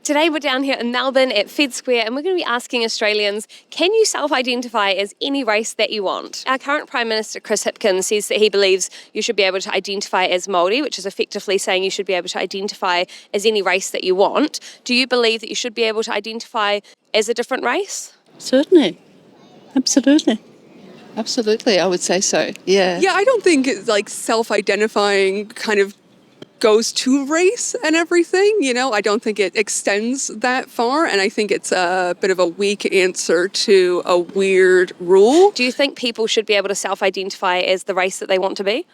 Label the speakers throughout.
Speaker 1: Today we're down here in Melbourne at Fed Square and we're going to be asking Australians, can you self-identify as any race that you want? Our current Prime Minister, Chris Hipkins, says that he believes you should be able to identify as Maori, which is effectively saying you should be able to identify as any race that you want. Do you believe that you should be able to identify as a different race?
Speaker 2: Certainly. Absolutely.
Speaker 3: Absolutely, I would say so, yeah.
Speaker 4: Yeah, I don't think like self-identifying kind of goes to race and everything, you know. I don't think it extends that far, and I think it's a bit of a weak answer to a weird rule.
Speaker 1: Do you think people should be able to self-identify as the race that they want to be?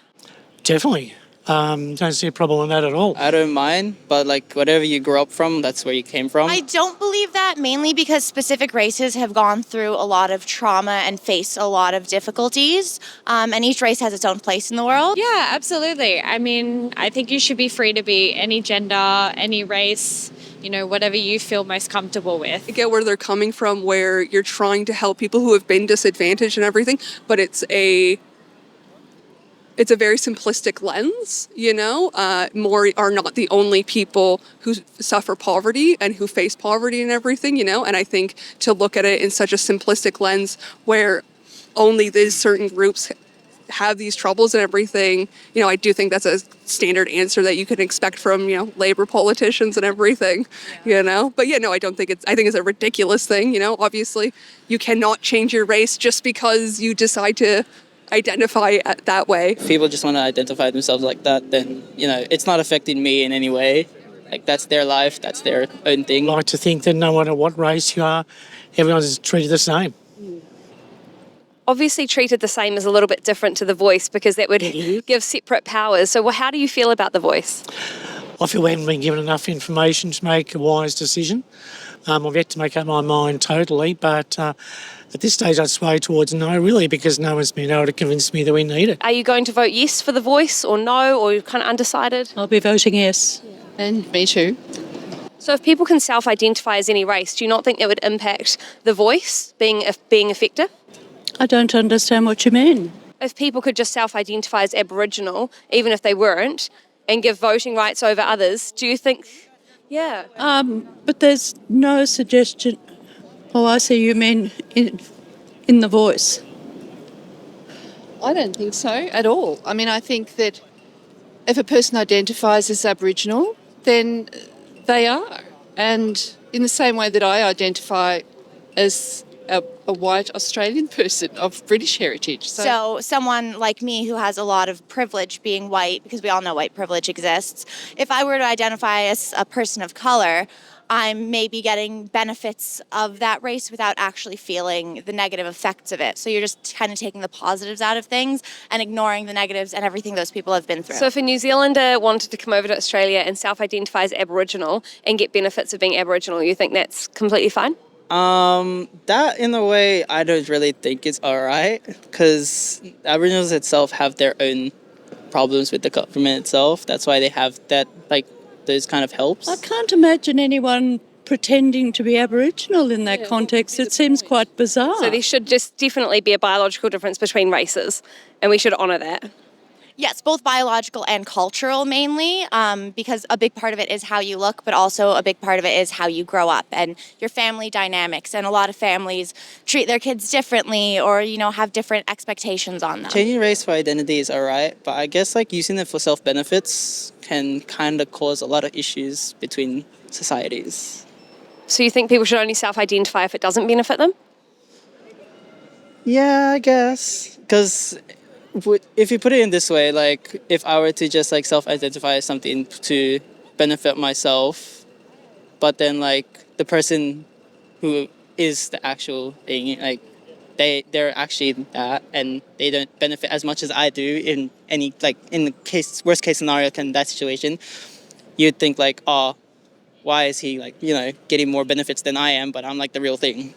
Speaker 5: Definitely. Don't see a problem with that at all.
Speaker 6: I don't mind, but like whatever you grew up from, that's where you came from.
Speaker 7: I don't believe that, mainly because specific races have gone through a lot of trauma and faced a lot of difficulties, and each race has its own place in the world.
Speaker 8: Yeah, absolutely. I mean, I think you should be free to be any gender, any race, you know, whatever you feel most comfortable with.
Speaker 4: I get where they're coming from, where you're trying to help people who have been disadvantaged and everything, but it's a very simplistic lens, you know. Maori are not the only people who suffer poverty and who face poverty and everything, you know. And I think to look at it in such a simplistic lens where only these certain groups have these troubles and everything, you know, I do think that's a standard answer that you can expect from, you know, Labour politicians and everything, you know. But yeah, no, I think it's a ridiculous thing, you know. Obviously, you cannot change your race just because you decide to identify that way.
Speaker 6: If people just want to identify themselves like that, then, you know, it's not affecting me in any way. Like, that's their life, that's their own thing.
Speaker 5: I like to think that no matter what race you are, everyone's treated the same.
Speaker 1: Obviously treated the same is a little bit different to the voice because that would give separate powers. So how do you feel about the voice?
Speaker 5: I feel we haven't been given enough information to make a wise decision. I've yet to make up my mind totally, but at this stage I'd sway towards no, really, because no one's been able to convince me that we need it.
Speaker 1: Are you going to vote yes for the voice or no, or you're kind of undecided?
Speaker 2: I'll be voting yes.
Speaker 3: Yeah. And me too.
Speaker 1: So if people can self-identify as any race, do you not think that would impact the voice being effective?
Speaker 2: I don't understand what you mean.
Speaker 1: If people could just self-identify as Aboriginal, even if they weren't, and give voting rights over others, do you think... Yeah.
Speaker 2: But there's no suggestion... Oh, I see you mean in the voice.
Speaker 3: I don't think so at all. I mean, I think that if a person identifies as Aboriginal, then they are. And in the same way that I identify as a white Australian person of British heritage.
Speaker 7: So someone like me who has a lot of privilege being white, because we all know white privilege exists, if I were to identify as a person of colour, I'm maybe getting benefits of that race without actually feeling the negative effects of it. So you're just kind of taking the positives out of things and ignoring the negatives and everything those people have been through.
Speaker 1: So if a New Zealander wanted to come over to Australia and self-identify as Aboriginal and get benefits of being Aboriginal, you think that's completely fine?
Speaker 6: That in a way I don't really think it's alright, because Aboriginals itself have their own problems with the government itself. That's why they have that, like, those kind of helps.
Speaker 2: I can't imagine anyone pretending to be Aboriginal in that context. It seems quite bizarre.
Speaker 1: So there should just definitely be a biological difference between races, and we should honour that.
Speaker 7: Yes, both biological and cultural mainly, because a big part of it is how you look, but also a big part of it is how you grow up and your family dynamics. And a lot of families treat their kids differently or, you know, have different expectations on them.
Speaker 6: Changing race for identity is alright, but I guess like using it for self-benefits can kind of cause a lot of issues between societies.
Speaker 1: So you think people should only self-identify if it doesn't benefit them?
Speaker 6: Yeah, I guess. Because if you put it in this way, like if I were to just like self-identify as something to benefit myself, but then like the person who is the actual thing, like they're actually that and they don't benefit as much as I do in any, like in the worst case scenario in that situation, you'd think like, oh, why is he like, you know, getting more benefits than I am, but I'm like the real thing.